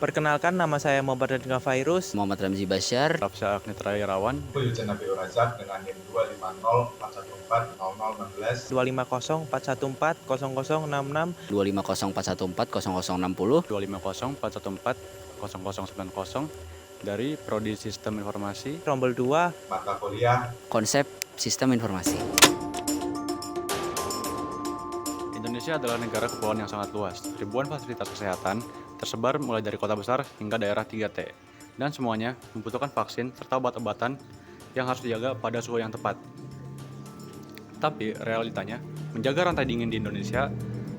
Perkenalkan, nama saya Muhammad Radika Fairuz. Muhammad Ramzi Basyar. Rafsa Agnitra Irawan. Wiljan Nabil Razak dengan NIM 250414016 25041400066 25041400060 25041400090 dari Prodi Sistem Informasi. Rombel 2 mata kuliah Konsep Sistem Informasi. Indonesia adalah negara kepulauan yang sangat luas. Ribuan fasilitas kesehatan tersebar mulai dari kota besar hingga daerah 3T. Dan semuanya membutuhkan vaksin serta obat-obatan yang harus dijaga pada suhu yang tepat. Tapi realitanya, menjaga rantai dingin di Indonesia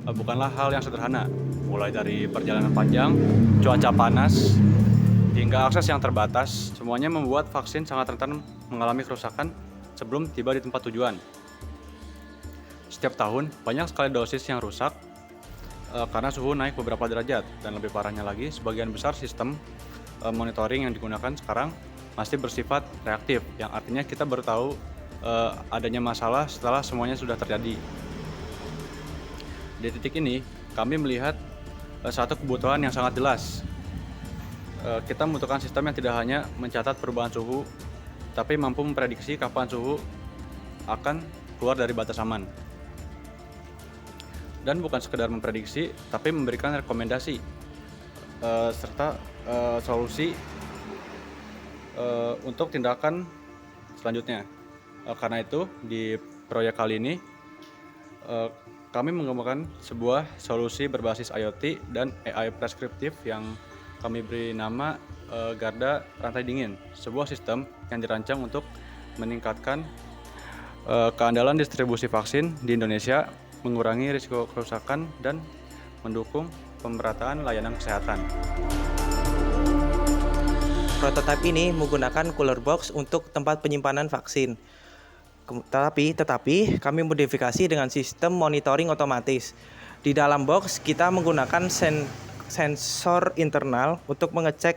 bukanlah hal yang sederhana. Mulai dari perjalanan panjang, cuaca panas, hingga akses yang terbatas, semuanya membuat vaksin sangat rentan mengalami kerusakan sebelum tiba di tempat tujuan. Setiap tahun, banyak sekali dosis yang rusak karena suhu naik beberapa derajat. Dan lebih parahnya lagi, sebagian besar sistem monitoring yang digunakan sekarang masih bersifat reaktif, yang artinya kita baru tahu adanya masalah setelah semuanya sudah terjadi. Di titik ini, kami melihat satu kebutuhan yang sangat jelas. Kita membutuhkan sistem yang tidak hanya mencatat perubahan suhu, tapi mampu memprediksi kapan suhu akan keluar dari batas aman. Dan bukan sekedar memprediksi, tapi memberikan rekomendasi serta solusi untuk tindakan selanjutnya. Karena itu, di proyek kali ini, kami mengembangkan sebuah solusi berbasis IoT dan AI preskriptif yang kami beri nama Garda Rantai Dingin, sebuah sistem yang dirancang untuk meningkatkan keandalan distribusi vaksin di Indonesia, mengurangi risiko kerusakan, dan mendukung pemerataan layanan kesehatan. Prototipe ini menggunakan cooler box untuk tempat penyimpanan vaksin. Tetapi kami modifikasi dengan sistem monitoring otomatis. Di dalam box kita menggunakan sensor internal untuk mengecek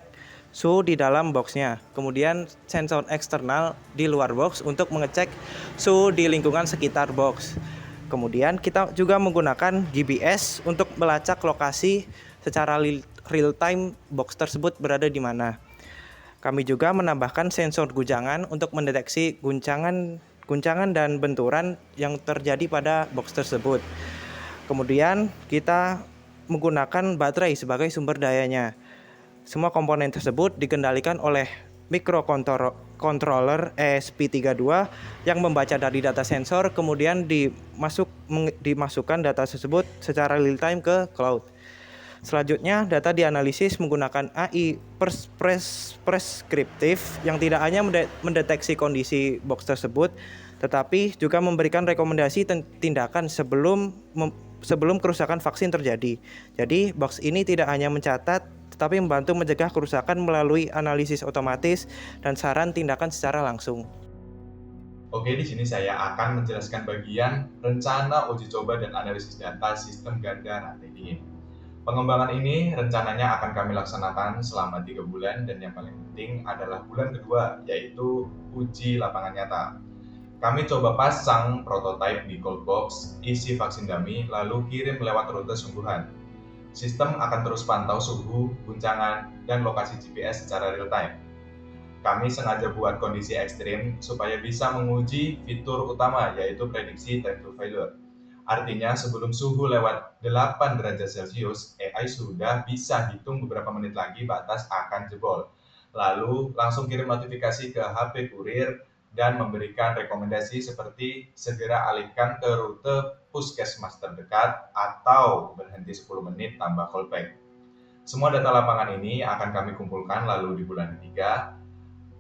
suhu di dalam boxnya. Kemudian sensor eksternal di luar box untuk mengecek suhu di lingkungan sekitar box. Kemudian kita juga menggunakan GPS untuk melacak lokasi secara real time box tersebut berada di mana. Kami juga menambahkan sensor guncangan untuk mendeteksi guncangan dan benturan yang terjadi pada box tersebut. Kemudian kita menggunakan baterai sebagai sumber dayanya. Semua komponen tersebut dikendalikan oleh microcontroller ESP32 yang membaca dari data sensor, kemudian dimasukkan data tersebut secara real time ke cloud. Selanjutnya, data dianalisis menggunakan AI preskriptif yang tidak hanya mendeteksi kondisi box tersebut, tetapi juga memberikan rekomendasi tindakan sebelum kerusakan vaksin terjadi. Jadi, box ini tidak hanya mencatat, tetapi membantu mencegah kerusakan melalui analisis otomatis dan saran tindakan secara langsung. Oke, di sini saya akan menjelaskan bagian rencana uji coba dan analisis data sistem Garda Rantai Dingin. Pengembangan ini rencananya akan kami laksanakan selama 3 bulan, dan yang paling penting adalah bulan kedua, yaitu uji lapangan nyata. Kami coba pasang prototipe di cold box, isi vaksin dummy, lalu kirim lewat rute sungguhan. Sistem akan terus pantau suhu, guncangan, dan lokasi GPS secara real time. Kami sengaja buat kondisi ekstrim supaya bisa menguji fitur utama, yaitu prediksi time to failure. Artinya sebelum suhu lewat 8 derajat Celcius, AI sudah bisa hitung beberapa menit lagi batas akan jebol. Lalu langsung kirim notifikasi ke HP kurir dan memberikan rekomendasi seperti segera alihkan ke rute puskesmas terdekat atau berhenti 10 menit tambah callback. Semua data lapangan ini akan kami kumpulkan, lalu di bulan ketiga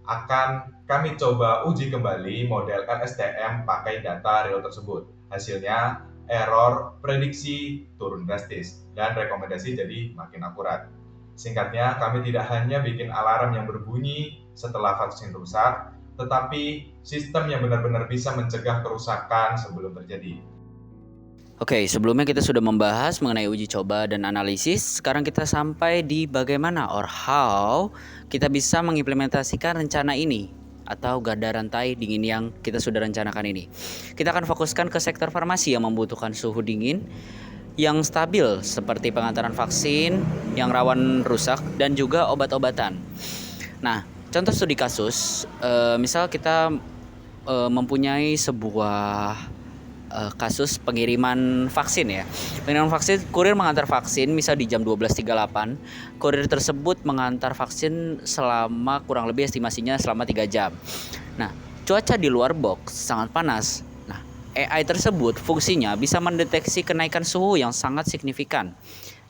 akan kami coba uji kembali model LSTM pakai data real tersebut. Hasilnya error prediksi turun drastis dan rekomendasi jadi makin akurat. Singkatnya, kami tidak hanya bikin alarm yang berbunyi setelah vaksin rusak, tetapi sistem yang benar-benar bisa mencegah kerusakan sebelum terjadi. Oke, sebelumnya kita sudah membahas mengenai uji coba dan analisis. Sekarang kita sampai di bagaimana or how kita bisa mengimplementasikan rencana ini atau garda rantai dingin yang kita sudah rencanakan ini. Kita akan fokuskan ke sektor farmasi yang membutuhkan suhu dingin yang stabil seperti pengantaran vaksin yang rawan rusak dan juga obat-obatan. Nah, contoh studi kasus, misal kita mempunyai sebuah kasus pengiriman vaksin ya. Pengiriman vaksin, kurir mengantar vaksin misal di jam 12.38. Kurir tersebut mengantar vaksin selama kurang lebih estimasinya selama 3 jam. Nah, cuaca di luar box sangat panas. Nah, AI tersebut fungsinya bisa mendeteksi kenaikan suhu yang sangat signifikan.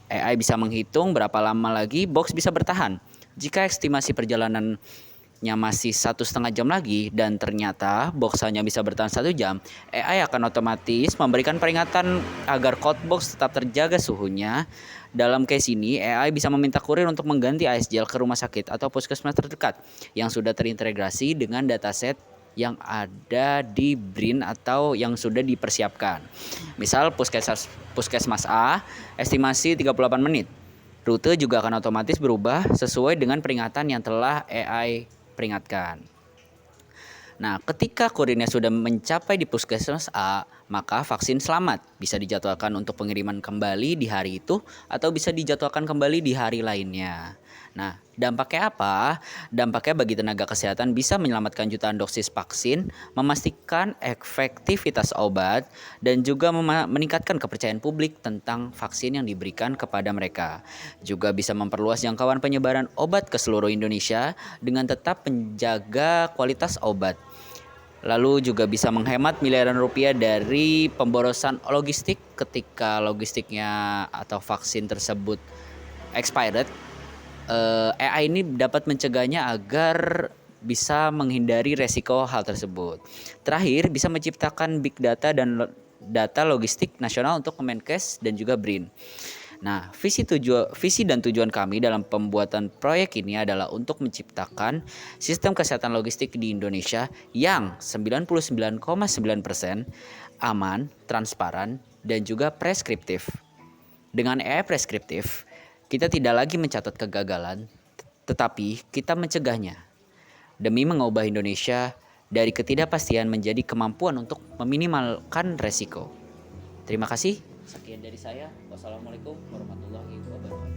AI bisa menghitung berapa lama lagi box bisa bertahan. Jika estimasi perjalanannya masih 1,5 jam lagi dan ternyata box hanya bisa bertahan 1 jam, AI akan otomatis memberikan peringatan agar cold box tetap terjaga suhunya. Dalam case ini, AI bisa meminta kurir untuk mengganti ice gel ke rumah sakit atau puskesmas terdekat yang sudah terintegrasi dengan dataset yang ada di BRIN atau yang sudah dipersiapkan. Misal puskesmas A, estimasi 38 menit. Rute juga akan otomatis berubah sesuai dengan peringatan yang telah AI peringatkan. Nah, ketika kurirnya sudah mencapai di puskesmas A, maka vaksin selamat bisa dijadwalkan untuk pengiriman kembali di hari itu atau bisa dijadwalkan kembali di hari lainnya. Nah, dampaknya apa? Dampaknya bagi tenaga kesehatan bisa menyelamatkan jutaan dosis vaksin, memastikan efektivitas obat, dan juga meningkatkan kepercayaan publik tentang vaksin yang diberikan kepada mereka. Juga bisa memperluas jangkauan penyebaran obat ke seluruh Indonesia dengan tetap menjaga kualitas obat. Lalu juga bisa menghemat miliaran rupiah dari pemborosan logistik ketika logistiknya atau vaksin tersebut expired. AI ini dapat mencegahnya agar bisa menghindari resiko hal tersebut. Terakhir, bisa menciptakan big data dan data logistik nasional untuk Kemenkes dan juga BRIN. Nah, visi dan tujuan kami dalam pembuatan proyek ini adalah untuk menciptakan sistem kesehatan logistik di Indonesia yang 99,9% aman, transparan, dan juga preskriptif. Dengan AI preskriptif, kita tidak lagi mencatat kegagalan, tetapi kita mencegahnya demi mengubah Indonesia dari ketidakpastian menjadi kemampuan untuk meminimalkan resiko. Terima kasih. Sekian dari saya. Wassalamualaikum warahmatullahi wabarakatuh.